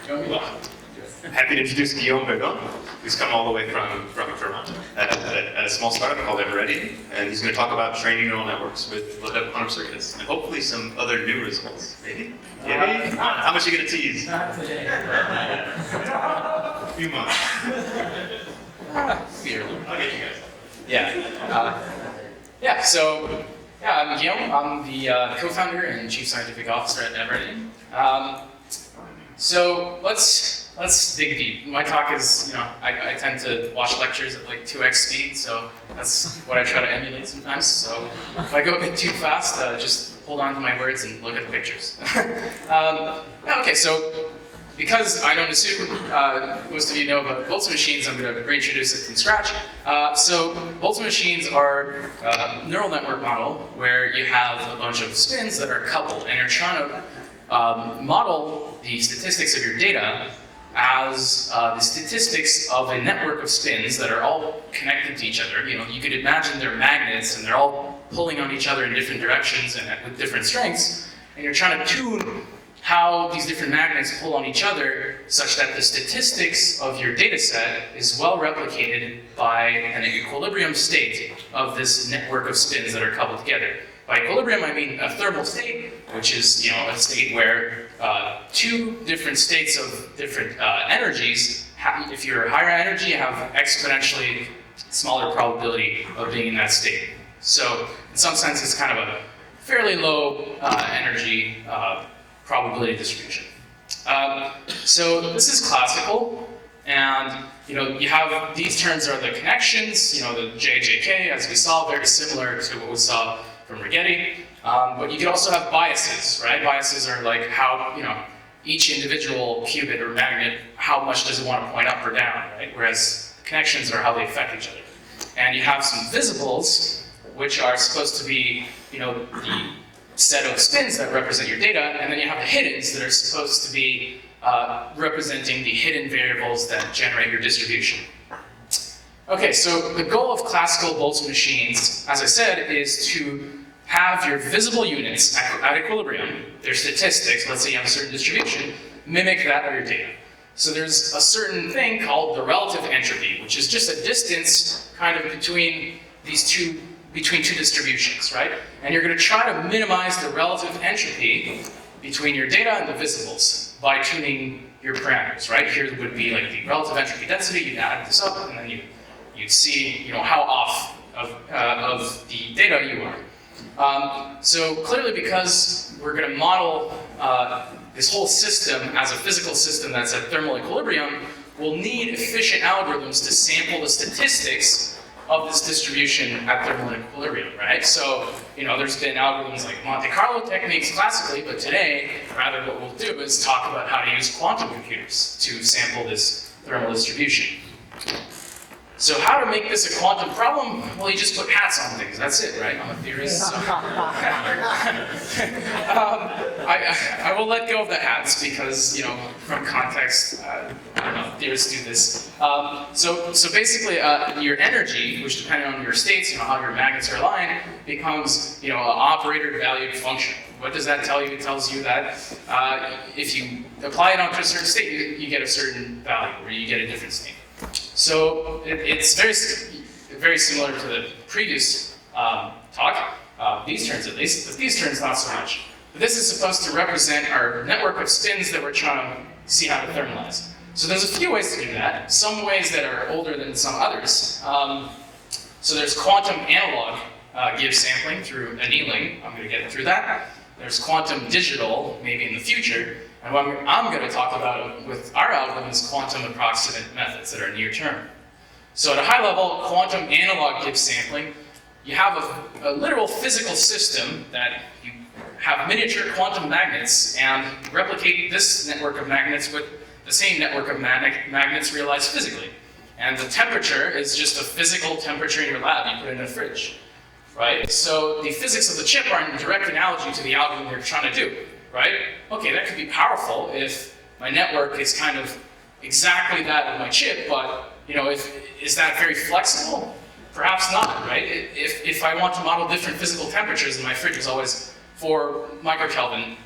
Happy to introduce Guillaume Verdon, who's come all the way from Vermont at a small startup called Everttian, and he's going to talk about training neural networks with low-depth quantum circuits, and hopefully some other new results. Maybe? Maybe? How much are you going to tease? Not today. A few months. I'll get you guys. I'm Guillaume. I'm the co-founder and chief scientific officer at Everttian. So let's dig deep. My talk is, I tend to watch lectures at like 2x speed, so that's what I try to emulate sometimes. So if I go a bit too fast, just hold on to my words and look at the pictures. Okay, so because I don't assume most of you know about Boltzmann machines, I'm going to reintroduce it from scratch. So Boltzmann machines are a neural network model where you have a bunch of spins that are coupled, and you're trying to model the statistics of your data as the statistics of a network of spins that are all connected to each other. You could imagine they're magnets and they're all pulling on each other in different directions and with different strengths, and you're trying to tune how these different magnets pull on each other such that the statistics of your data set is well replicated by an equilibrium state of this network of spins that are coupled together. By equilibrium, I mean a thermal state, which is a state where two different states of different energies, if you're higher energy, you have exponentially smaller probability of being in that state. So in some sense, it's kind of a fairly low energy probability distribution. So this is classical, and you have these terms are the connections, the JJK, as we saw, very similar to what we saw from Rigetti. But you can also have biases, right? Biases are like how, each individual qubit or magnet, how much does it want to point up or down, right? Whereas connections are how they affect each other. And you have some visibles, which are supposed to be, the set of spins that represent your data, and then you have the hiddens that are supposed to be representing the hidden variables that generate your distribution. Okay, so the goal of classical Boltzmann machines, as I said, is to have your visible units at equilibrium, their statistics, let's say you have a certain distribution, mimic that of your data. So there's a certain thing called the relative entropy, which is just a distance kind of between two distributions, right? And you're going to try to minimize the relative entropy between your data and the visibles by tuning your parameters, right? Here would be like the relative entropy density. You'd add this up, and then you'd see, how off of the data you are. So clearly, because we're going to model this whole system as a physical system that's at thermal equilibrium, we'll need efficient algorithms to sample the statistics of this distribution at thermal equilibrium, right? So, there's been algorithms like Monte Carlo techniques classically, but today, rather what we'll do is talk about how to use quantum computers to sample this thermal distribution. So how to make this a quantum problem? Well, you just put hats on things. That's it, right? I'm a theorist. So. I will let go of the hats because, from context, I don't know, theorists do this. So basically, your energy, which depending on your states, how your magnets are aligned, becomes, an operator-valued function. What does that tell you? It tells you that if you apply it onto a certain state, you get a certain value, or you get a different state. So it's very similar to the previous talk, these terms at least, but these terms not so much. But this is supposed to represent our network of spins that we're trying to see how to thermalize. So there's a few ways to do that, some ways that are older than some others. So there's quantum analog give sampling through annealing. I'm going to get through that. There's quantum digital, maybe in the future. And what I'm going to talk about with our algorithm is quantum approximate methods that are near term. So at a high level, quantum analog give sampling, you have a literal physical system that you have miniature quantum magnets and replicate this network of magnets with the same network of magnets realized physically. And the temperature is just a physical temperature in your lab you put in a fridge, right? So the physics of the chip are in direct analogy to the algorithm you're trying to do. Right? Okay, that could be powerful if my network is kind of exactly that of my chip, but is that very flexible? Perhaps not, right? If I want to model different physical temperatures and my fridge is always 4 microkelvin,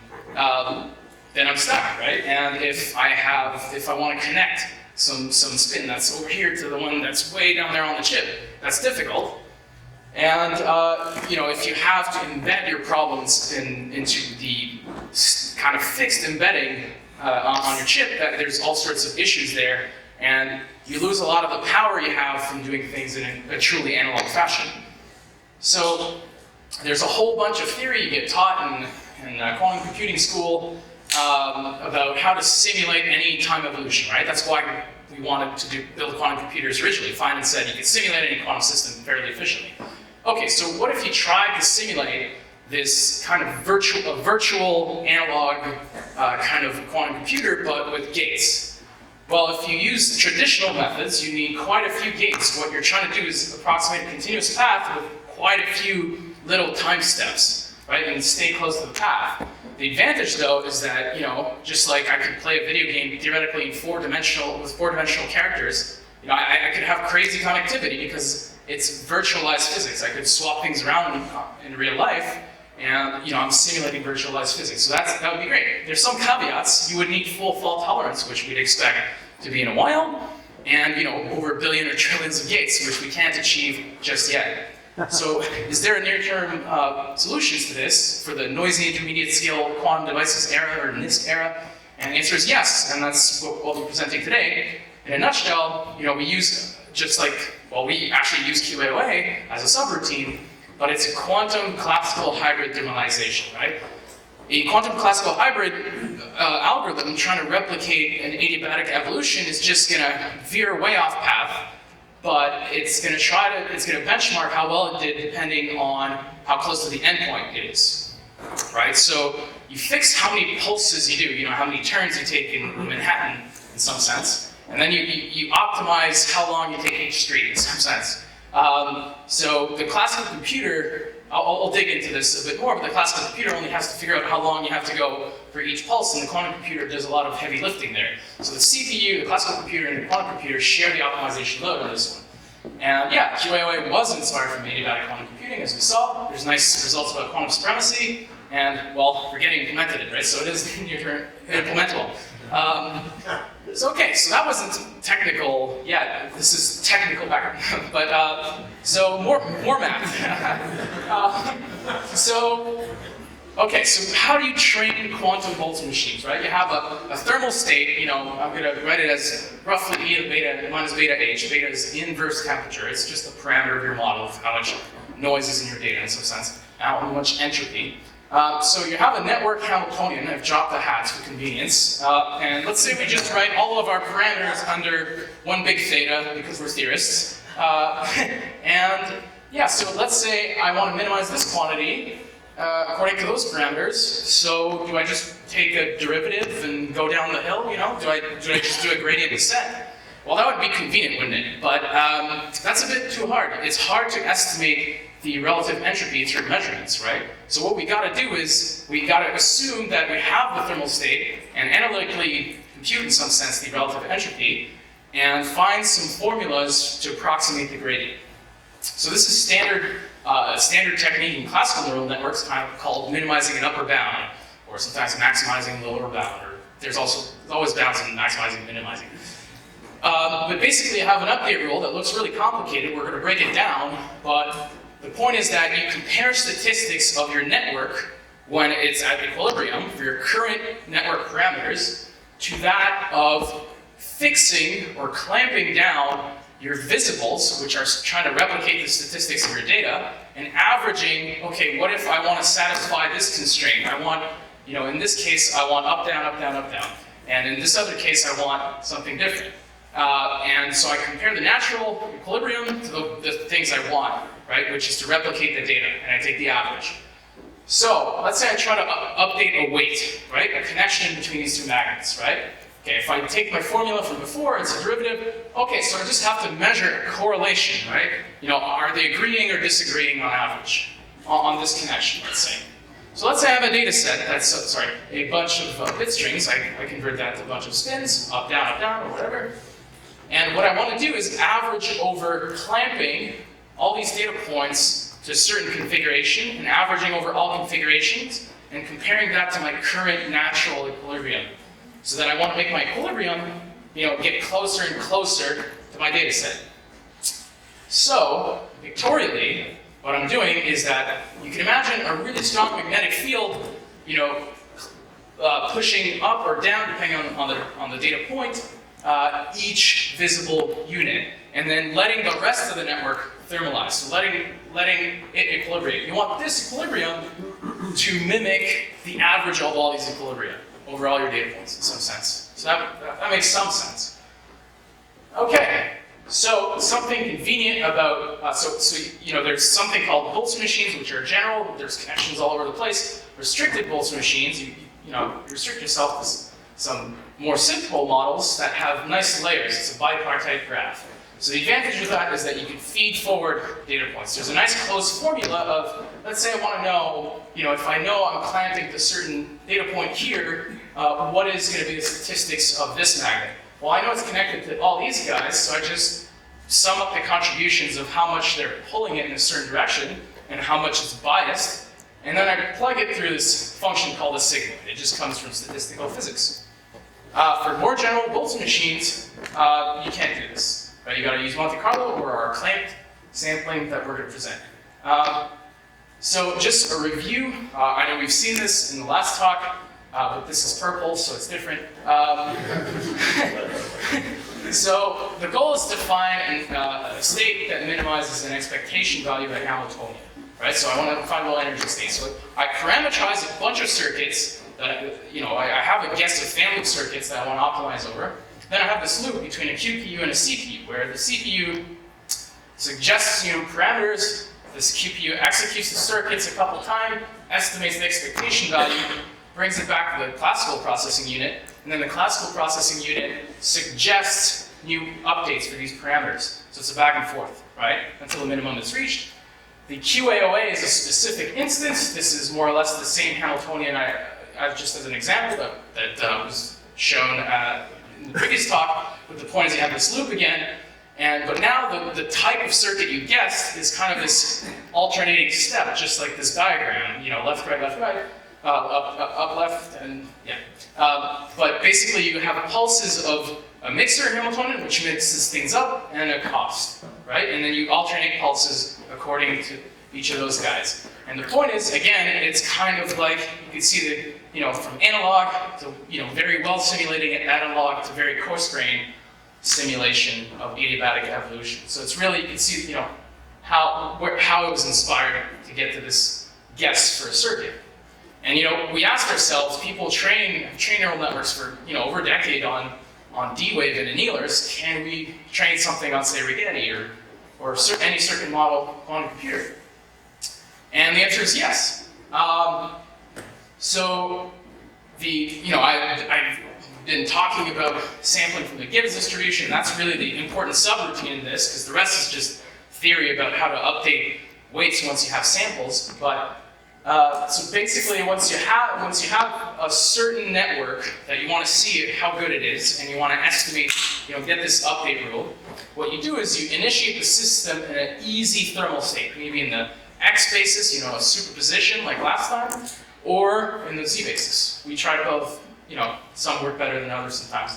then I'm stuck, right? And if I want to connect some spin that's over here to the one that's way down there on the chip, that's difficult. And if you have to embed your problems into the kind of fixed embedding on your chip, that there's all sorts of issues there, and you lose a lot of the power you have from doing things in a truly analog fashion. So there's a whole bunch of theory you get taught in quantum computing school about how to simulate any time evolution, right? That's why we wanted to build quantum computers originally. Feynman said you could simulate any quantum system fairly efficiently. Okay, so what if you tried to simulate this kind of virtual analog kind of quantum computer, but with gates? Well, if you use traditional methods, you need quite a few gates. What you're trying to do is approximate a continuous path with quite a few little time steps, right? And stay close to the path. The advantage, though, is that, just like I could play a video game theoretically with four-dimensional characters, I could have crazy connectivity because it's virtualized physics. I could swap things around in real life, and I'm simulating virtualized physics. So that would be great. There's some caveats. You would need full fault tolerance, which we'd expect to be in a while, and over a billion or trillions of gates, which we can't achieve just yet. So is there a near-term solutions to this for the noisy intermediate scale quantum devices era, or NISQ era? And the answer is yes, and that's what we're presenting today. In a nutshell, we use we actually use QAOA as a subroutine, but it's a quantum classical hybrid dimensionalization, right? A quantum classical hybrid algorithm trying to replicate an adiabatic evolution is just going to veer way off path, but it's going to benchmark how well it did depending on how close to the endpoint it is, right? So you fix how many pulses you do, how many turns you take in Manhattan in some sense, and then you optimize how long you take each street in some sense. So the classical computer, I'll dig into this a bit more, but the classical computer only has to figure out how long you have to go for each pulse, and the quantum computer does a lot of heavy lifting there. So the CPU, the classical computer, and the quantum computer share the optimization load on this one. And yeah, QAOA was inspired from adiabatic quantum computing, as we saw. There's nice results about quantum supremacy, and, well, we're getting implemented it, right? So it is near-term implementable. So that wasn't technical yet. This is technical background. But, so more math. So how do you train quantum Boltzmann machines, right? You have a thermal state, I'm going to write it as roughly E to beta minus beta H. Beta is inverse temperature. It's just a parameter of your model of how much noise is in your data in some sense, how much entropy. So you have a network Hamiltonian. I've dropped the hats for convenience. And let's say we just write all of our parameters under one big theta because we're theorists. So let's say I want to minimize this quantity according to those parameters. So do I just take a derivative and go down the hill? Do I just do a gradient descent? Well, that would be convenient, wouldn't it? But that's a bit too hard. It's hard to estimate the relative entropy through measurements, right? So what we got to do is we got to assume that we have the thermal state and analytically compute in some sense the relative entropy and find some formulas to approximate the gradient. So this is standard technique in classical neural networks, kind of called minimizing an upper bound, or sometimes maximizing the lower bound, or there's always bounds in maximizing and minimizing. But basically, you have an update rule that looks really complicated. We're going to break it down, but the point is that you compare statistics of your network when it's at equilibrium for your current network parameters to that of fixing or clamping down your visibles, which are trying to replicate the statistics of your data, and averaging, okay, what if I want to satisfy this constraint? I want, in this case, I want up, down, up, down, up, down. And in this other case, I want something different. And so I compare the natural equilibrium to the things I want, right, which is to replicate the data, and I take the average. So let's say I try to update a weight, right, a connection between these two magnets, right? Okay, if I take my formula from before, it's a derivative. Okay, so I just have to measure a correlation, right? Are they agreeing or disagreeing on average on this connection, let's say. So let's say I have a data set that's, a bunch of bit strings. I convert that to a bunch of spins, up, down, or whatever. And what I want to do is average over clamping all these data points to a certain configuration and averaging over all configurations and comparing that to my current natural equilibrium. So that I want to make my equilibrium, get closer and closer to my data set. So, pictorially, what I'm doing is that you can imagine a really strong magnetic field, pushing up or down depending on the data point, each visible unit, and then letting the rest of the network thermalize. So letting it equilibrate. You want this equilibrium to mimic the average of all these equilibria over all your data points in some sense. So that makes some sense. Okay. So something convenient about, there's something called Boltzmann machines, which are general. There's connections all over the place. Restricted Boltzmann machines, you restrict yourself to some more simple models that have nice layers. It's a bipartite graph. So the advantage of that is that you can feed forward data points. There's a nice closed formula of, let's say I want to know, if I know I'm clamping to a certain data point here, what is going to be the statistics of this magnet? Well, I know it's connected to all these guys, so I just sum up the contributions of how much they're pulling it in a certain direction and how much it's biased, and then I plug it through this function called a sigma. It just comes from statistical physics. For more general Boltzmann machines, you can't do this. Right? You got to use Monte Carlo or our clamped sampling that we're going to present. So just a review. I know we've seen this in the last talk, but this is purple, so it's different. So the goal is to find a state that minimizes an expectation value at Hamiltonian. Right? So I want to find a low energy state. So I parameterize a bunch of circuits that I have a guess of family of circuits that I want to optimize over. Then I have this loop between a QPU and a CPU, where the CPU suggests parameters. This QPU executes the circuits a couple times, estimates the expectation value, brings it back to the classical processing unit, and then the classical processing unit suggests new updates for these parameters. So it's a back and forth, right, until the minimum is reached. The QAOA is a specific instance. This is more or less the same Hamiltonian I've just as an example that was shown in the previous talk, but the point is you have this loop again, but now the type of circuit you guessed is kind of this alternating step, just like this diagram, left, right, up, left, and yeah. But basically you have pulses of a mixer Hamiltonian, which mixes things up, and a cost, right? And then you alternate pulses according to each of those guys. And the point is, again, it's kind of like, you can see from analog to, very well simulating analog to very coarse-grained simulation of adiabatic evolution. So it's really, you can see, how it was inspired to get to this guess for a circuit. And we asked ourselves, people train neural networks for over a decade on D-Wave and annealers. Can we train something on, say, Rigetti or any circuit model quantum computer? And the answer is yes. So I've been talking about sampling from the Gibbs distribution. That's really the important subroutine in this, because the rest is just theory about how to update weights once you have samples. But so basically, once you have a certain network that you want to see how good it is, and you want to estimate, get this update rule, what you do is you initiate the system in an easy thermal state, maybe in the X basis, a superposition like last time, or in the Z basis. We try both. Some work better than others sometimes.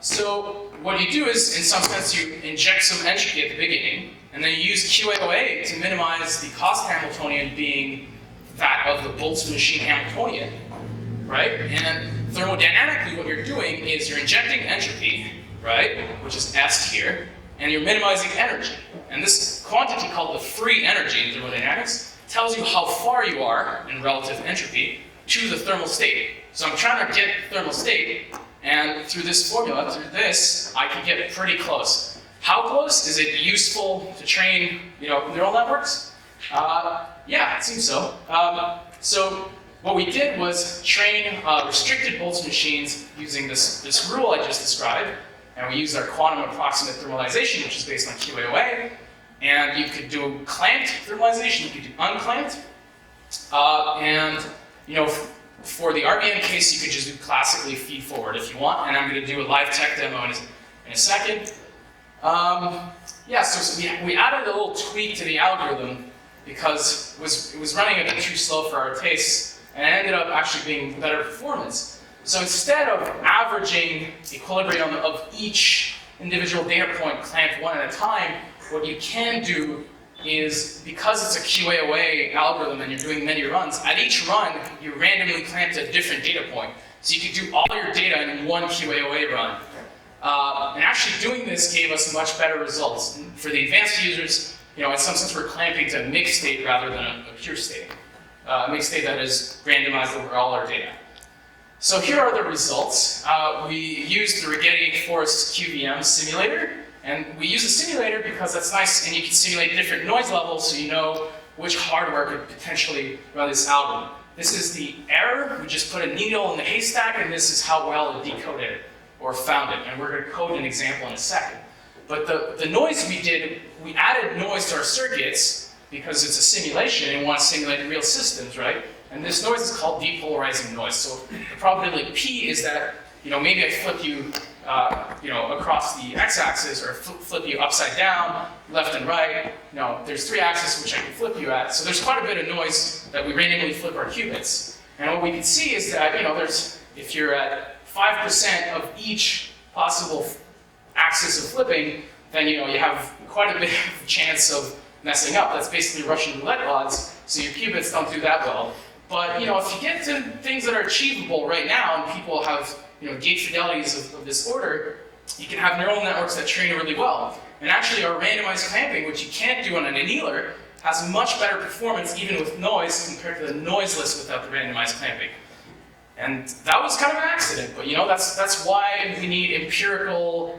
So what you do is, in some sense, you inject some entropy at the beginning, and then you use QAOA to minimize the cost Hamiltonian being that of the Boltzmann machine Hamiltonian, right? And thermodynamically, what you're doing is you're injecting entropy, right, which is S here, and you're minimizing energy. And this quantity called the free energy in thermodynamics tells you how far you are in relative entropy to the thermal state. So I'm trying to get the thermal state, and through this formula, through this, I can get pretty close. How close? Is it useful to train, neural networks? Yeah, it seems so. So what we did was train restricted Boltzmann machines using this rule I just described, and we used our quantum approximate thermalization, which is based on QAOA. And you could do clamped thermalization, you could do unclamped, for the RBN case, you could just do classically feed forward if you want, and I'm going to do a live tech demo in a second. So we added a little tweak to the algorithm because it was running a bit too slow for our tastes, and it ended up actually being better performance. So instead of averaging equilibrium of each individual data point clamped one at a time, what you can do is, because it's a QAOA algorithm and you're doing many runs, at each run you randomly clamped a different data point. So you could do all your data in one QAOA run. And actually doing this gave us much better results. And for the advanced users, in some sense we're clamping to a mixed state rather than a pure state. A mixed state that is randomized over all our data. So here are the results. We used the Rigetti Forest QVM simulator, and we use a simulator because that's nice, and you can simulate different noise levels so you know which hardware could potentially run this algorithm. This is the error. We just put a needle in the haystack, and this is how well it decoded it or found it. And we're going to code an example in a second. But the noise we did, we added noise to our circuits because it's a simulation and we want to simulate real systems, right? And this noise is called depolarizing noise. So the probability P is that, maybe I flip you, across the x-axis, or flip you upside down, left and right. There's 3 axes which I can flip you at. So there's quite a bit of noise that we randomly flip our qubits. And what we can see is that, if you're at 5% of each possible axis of flipping, then you have quite a bit of chance of messing up. That's basically Russian roulette odds. So your qubits don't do that well. But if you get to things that are achievable right now, and people have gate fidelities of this order, you can have neural networks that train really well. And actually our randomized clamping, which you can't do on an annealer, has much better performance even with noise compared to the noiseless without the randomized clamping. And that was kind of an accident, but that's why we need empirical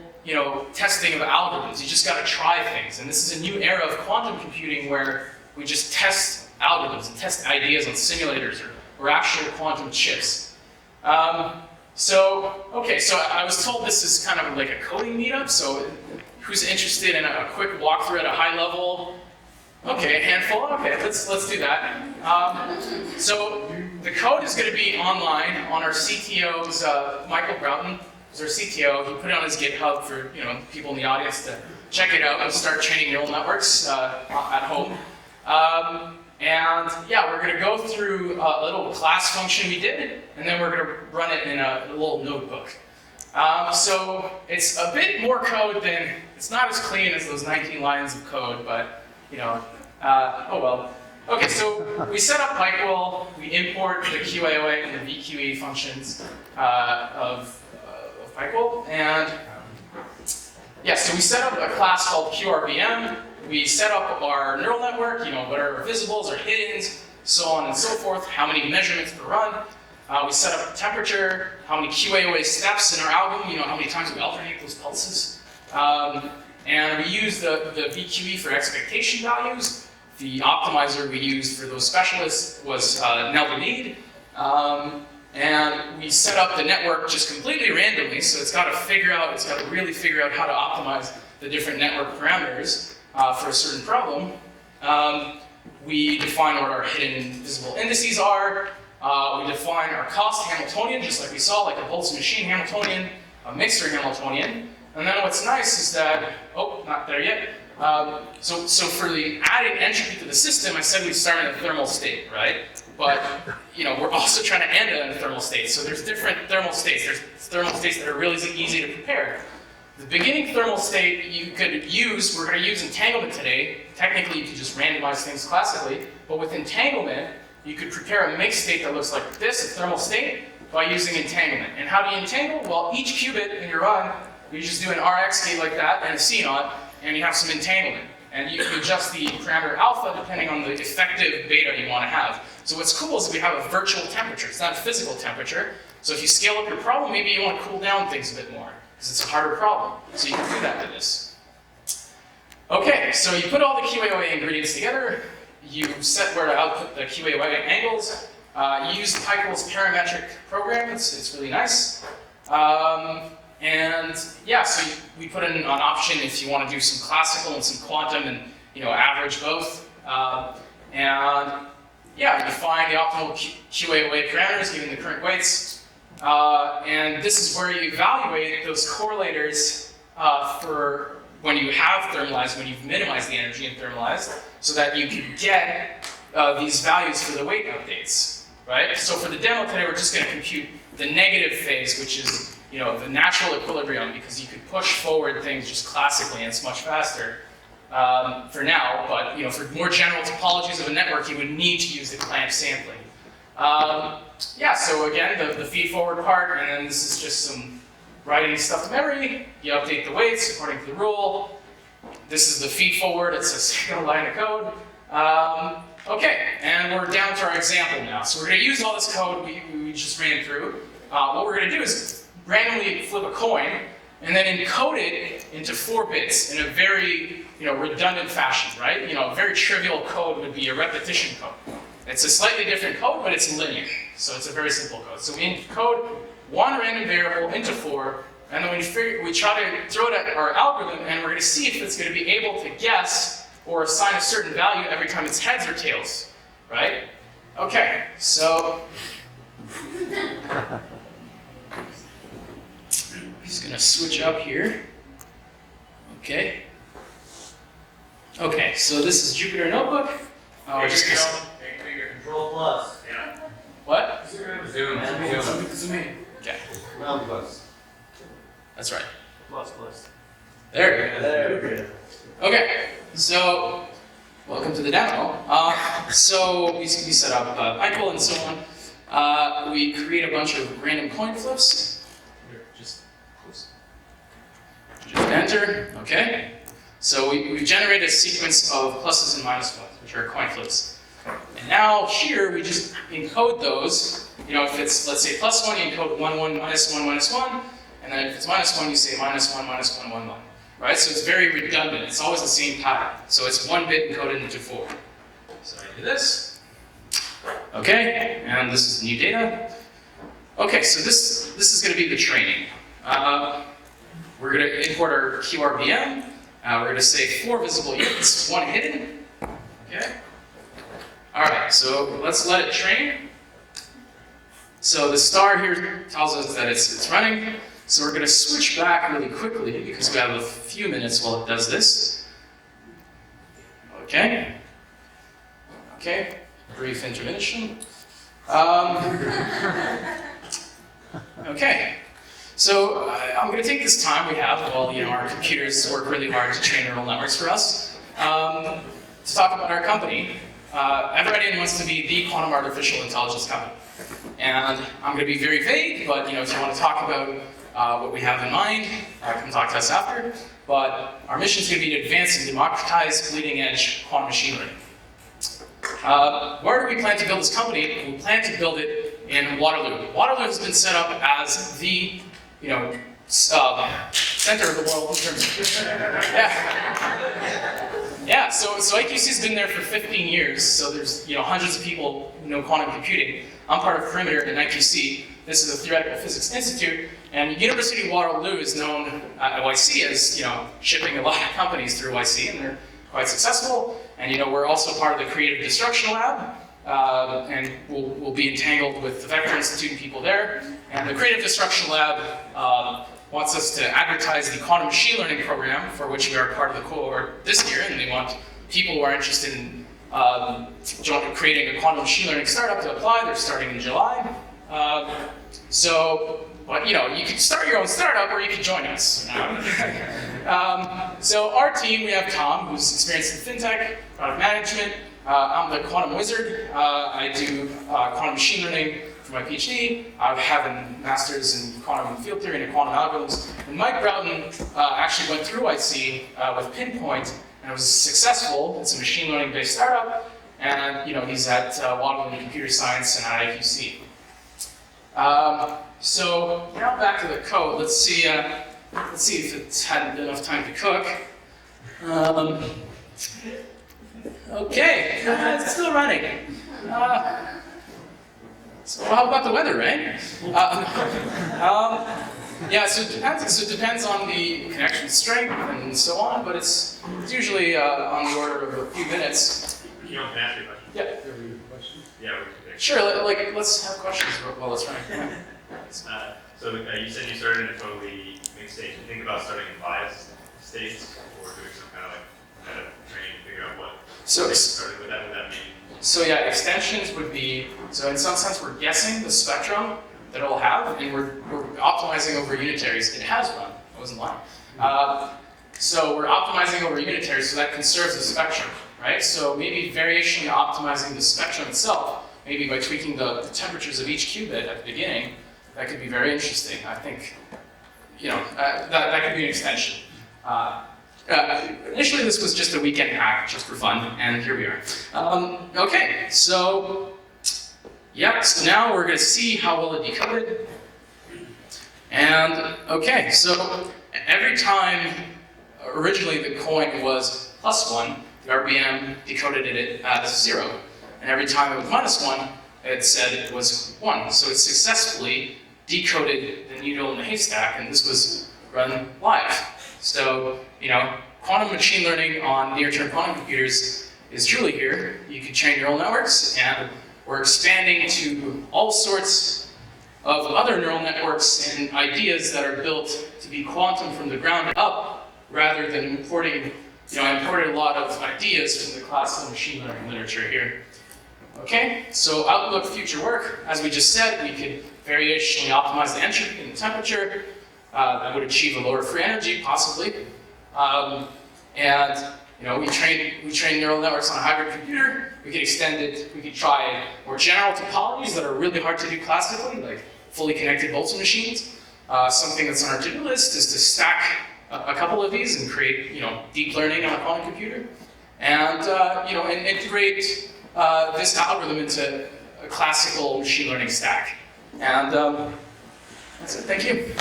testing of algorithms. You just got to try things. And this is a new era of quantum computing where we just test algorithms and test ideas on simulators or actual quantum chips. So I was told this is kind of like a coding meetup, so who's interested in a quick walkthrough at a high level? Okay, a handful, okay, let's do that. So the code is going to be online on our CTO's, Michael Broughton, who's our CTO. He put it on his GitHub for people in the audience to check it out and start training neural networks at home. And yeah, we're going to go through a little class function we did, and then we're going to run it in a little notebook. So it's a bit more code than, it's not as clean as those 19 lines of code, but oh well. Okay, so we set up Pikewill, we import the QAOA and the VQE functions of Pikewill, and yeah, so we set up a class called QRVM. We set up our neural network, what are our visibles, our hiddens, so on and so forth, how many measurements per run. We set up the temperature, how many QAOA steps in our algorithm, how many times we alternate those pulses. And we use the VQE for expectation values. The optimizer we used for those specialists was Nelda-Mead. And we set up the network just completely randomly, so it's got to really figure out how to optimize the different network parameters for a certain problem. We define what our hidden visible indices are. We define our cost Hamiltonian, just like we saw, like a Boltzmann machine Hamiltonian, a mixer Hamiltonian. And then what's nice is that, oh, not there yet. So for the adding entropy to the system, I said we start in a thermal state, right? But we're also trying to end in a thermal state. So there's different thermal states. There's thermal states that are really easy to prepare. The beginning thermal state you could use, we're going to use entanglement today. Technically, you could just randomize things classically, but with entanglement, you could prepare a mixed state that looks like this, a thermal state, by using entanglement. And how do you entangle? Well, each qubit in your run, you just do an Rx gate like that and a C0, and you have some entanglement. And you can adjust the parameter alpha depending on the effective beta you want to have. So what's cool is we have a virtual temperature. It's not a physical temperature. So if you scale up your problem, maybe you want to cool down things a bit more, because it's a harder problem. So you can do that with this. Okay, so you put all the QAOA ingredients together, you set where to output the QAOA angles, you use Pikewill's parametric program, it's really nice. And yeah, so we put in an option if you want to do some classical and some quantum and average both. And yeah, you define the optimal QAOA parameters given the current weights. And this is where you evaluate those correlators for when you have thermalized, when you've minimized the energy and thermalized, so that you can get these values for the weight updates, right? So for the demo today, we're just going to compute the negative phase, which is the natural equilibrium, because you could push forward things just classically and it's much faster for now, but for more general topologies of a network, you would need to use the clamp sampling. Yeah, so again, the feed forward part, and then this is just some writing stuff to memory. You update the weights according to the rule. This is the feed forward, it's a single line of code. Okay, and we're down to our example now. So we're going to use all this code we just ran through. What we're going to do is randomly flip a coin and then encode it into 4 bits in a very redundant fashion, right? A very trivial code would be a repetition code. It's a slightly different code, but it's linear. So it's a very simple code. So we encode one random variable into 4, and then we try to throw it at our algorithm, and we're going to see if it's going to be able to guess or assign a certain value every time it's heads or tails, right? Okay, so just going to switch up here. Okay. Okay, so this is Jupyter Notebook. We're just going to Control plus. Yeah. what? Zoom in. Okay, Round plus. that's right. Plus. There we go. There we go. Okay, so welcome to the demo. So we set up Michael and so on. We create a bunch of random coin flips. Here, just enter. Okay. So we generate a sequence of pluses and minus ones, which are coin flips. And now here we just encode those. If it's, let's say, +1, you encode 1, 1, -1, -1. And then if it's -1, you say -1, -1, 1, 1. Right? So it's very redundant. It's always the same pattern. So it's 1 bit encoded into 4. So I do this. Okay, and this is new data. Okay, so this is going to be the training. We're going to import our QRBM. We're going to say 4 visible units, 1 hidden. Okay. All right, so let's let it train. So the star here tells us that it's running. So we're going to switch back really quickly because we have a few minutes while it does this. Okay. Okay. Brief intermission. Okay. So I'm going to take this time we have while our computers work really hard to train neural networks for us to talk about our company. Everttian wants to be the quantum artificial intelligence company. And I'm going to be very vague, but if you want to talk about what we have in mind, come talk to us after. But our mission is going to be to advance and democratize bleeding-edge quantum machine learning. Where do we plan to build this company? We plan to build it in Waterloo. Waterloo has been set up as the center of the world in terms of yeah. So IQC has been there for 15 years. So there's hundreds of people who know quantum computing. I'm part of Perimeter in IQC. This is a Theoretical Physics Institute, and University of Waterloo is known at YC as shipping a lot of companies through YC, and they're quite successful. And we're also part of the Creative Destruction Lab, and we'll be entangled with the Vector Institute and people there. And the Creative Destruction Lab wants us to advertise the quantum machine learning program, for which we are part of the cohort this year, and they want people who are interested in creating a quantum machine learning startup to apply. They're starting in July. But you could start your own startup or you could join us. So our team, we have Tom, who's experienced in fintech, product management. I'm the quantum wizard. I do quantum machine learning for my PhD. I have a master's in quantum field theory and quantum algorithms. And Mike Broughton actually went through IC with Pinpoint and was successful. It's a machine learning based startup. And he's at Waterloo Computer Science and at IQC. So now back to the code. Let's see if it's had enough time to cook. Okay, it's still running. So how about the weather, right? Yeah, so it depends on the connection strength and so on, but it's usually on the order of a few minutes. You don't ask your question. Yeah. Yeah, we can. Sure. Let's have questions while it's running. So you said you started in a totally mixed stage. You think about starting in bias states or doing some kind of like meta training, figure out what So, started with that, would that mean? so yeah, extensions would be, so in some sense we're guessing the spectrum that it'll have, and we're optimizing over unitaries. It has one, I wasn't lying. So we're optimizing over unitaries, so that conserves the spectrum, right? So maybe variation optimizing the spectrum itself, maybe by tweaking the temperatures of each qubit at the beginning, that could be very interesting. I think, that could be an extension. Initially, this was just a weekend hack, just for fun, and here we are. Okay, so now we're going to see how well it decoded. And okay, so every time, originally the coin was +1, the RBM decoded it as 0. And every time it was -1, it said it was 1. So it successfully decoded the needle in the haystack, and this was run live. So, quantum machine learning on near-term quantum computers is truly here. You can train neural networks, and we're expanding to all sorts of other neural networks and ideas that are built to be quantum from the ground up, rather than importing, I imported a lot of ideas from the classical machine learning literature here. Okay, so outlook future work, as we just said, we could variationally optimize the entropy and the temperature. That would achieve a lower free energy, possibly. We train neural networks on a hybrid computer. We could extend it. We could try more general topologies that are really hard to do classically, like fully connected Boltzmann machines. Something that's on our to-do list is to stack a couple of these and create, deep learning on a quantum computer, and and integrate this algorithm into a classical machine learning stack. And that's it. Thank you.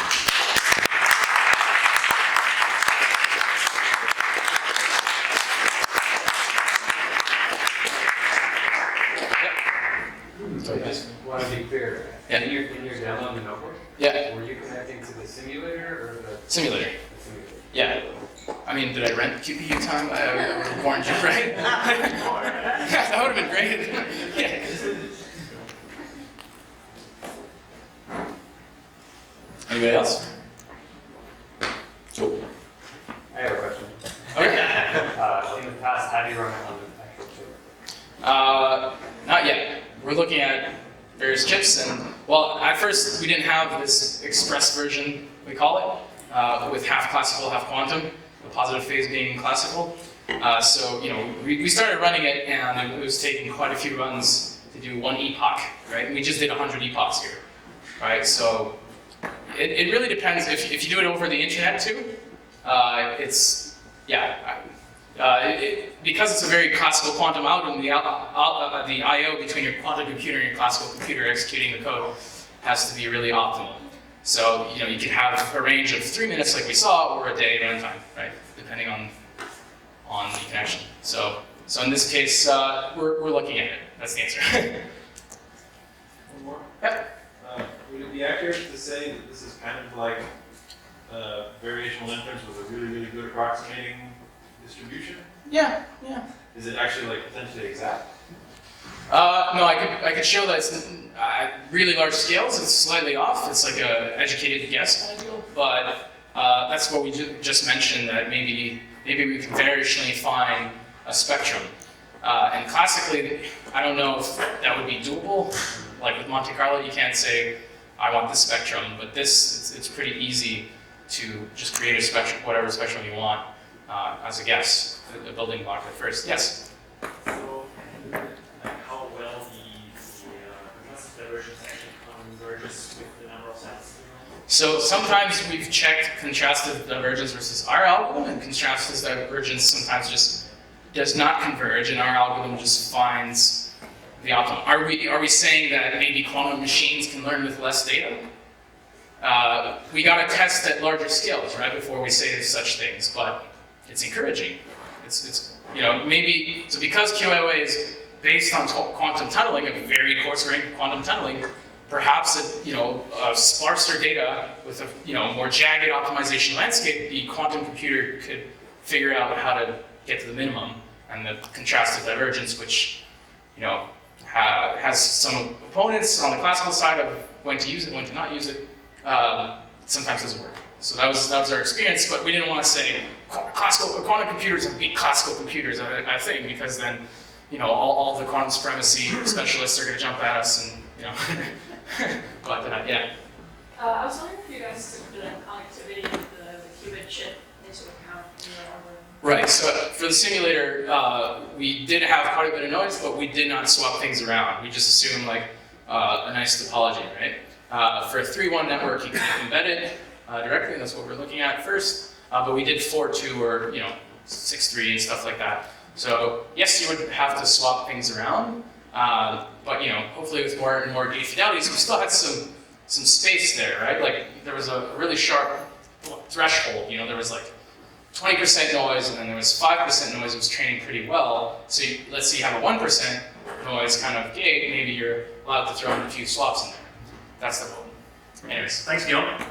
I just want to be clear. Yeah. In your demo in the notebook, Yeah. were you connecting to the simulator or the Simulator. simulator? Yeah. I mean, did I rent QPU time? I warned you, right? Yeah, that would have been great. Yeah. Anybody else? Cool. I have a question. Okay. In the past, have you run it on the actual chip? Not yet. We're looking at various chips, and well, at first we didn't have this express version, we call it, with half classical, half quantum, the positive phase being classical. So we started running it, and it was taking quite a few runs to do one epoch, right? And we just did 100 epochs here, right? So it really depends. If you do it over the internet too, because it's a very classical quantum algorithm, the I/O between your quantum computer and your classical computer executing the code has to be really optimal. So you can have a range of 3 minutes like we saw, or a day runtime, right? Depending on the connection. So in this case, we're looking at it. That's the answer. One more? Yep. Would it be accurate to say that this is kind of like variational inference with a really, really good approximating distribution? Yeah. Is it actually like potentially exact? No, I could show that it's really large scales. It's slightly off. It's like a educated guess kind of deal. But that's what we just mentioned, that maybe we can variationally find a spectrum. And classically, I don't know if that would be doable. Like with Monte Carlo, you can't say, I want this spectrum, but it's pretty easy to just create a spectrum, whatever spectrum you want, as a guess, a building block at first. Yes? So, how well the divergence actually converges with the number of cells? So sometimes we've checked contrastive divergence versus our algorithm, and contrastive divergence sometimes just does not converge, and our algorithm just finds the optimum. Are we saying that maybe quantum machines can learn with less data? We got to test at larger scales, right, before we say such things, but it's encouraging. It's maybe, so because QAOA is based on quantum tunneling, a very coarse-grained quantum tunneling, perhaps sparser data with a more jagged optimization landscape, the quantum computer could figure out how to get to the minimum, and the contrastive divergence, which has some opponents on the classical side of when to use it, when to not use it. sometimes doesn't work. So that was our experience, but we didn't want to say quantum computers and beat classical computers, I think, because then, all the quantum supremacy specialists are going to jump at us, and but yeah. I was wondering if you guys took the connectivity of the qubit chip into account in your algorithm. Right, so for the simulator, we did have quite a bit of noise, but we did not swap things around. We just assumed like a nice topology, right? For a 3-1 network, you can embed it directly, and that's what we're looking at first. But we did 4-2 or 6-3 and stuff like that. So yes, you would have to swap things around, but hopefully with more and more gate fidelities, we still had some space there, right? Like there was a really sharp threshold. There was like 20% noise, and then there was 5% noise. It was training pretty well. So let's say you have a 1% noise kind of gate. Maybe you're allowed to throw in a few swaps in there. That's the goal. Anyways. Thanks, Guillaume.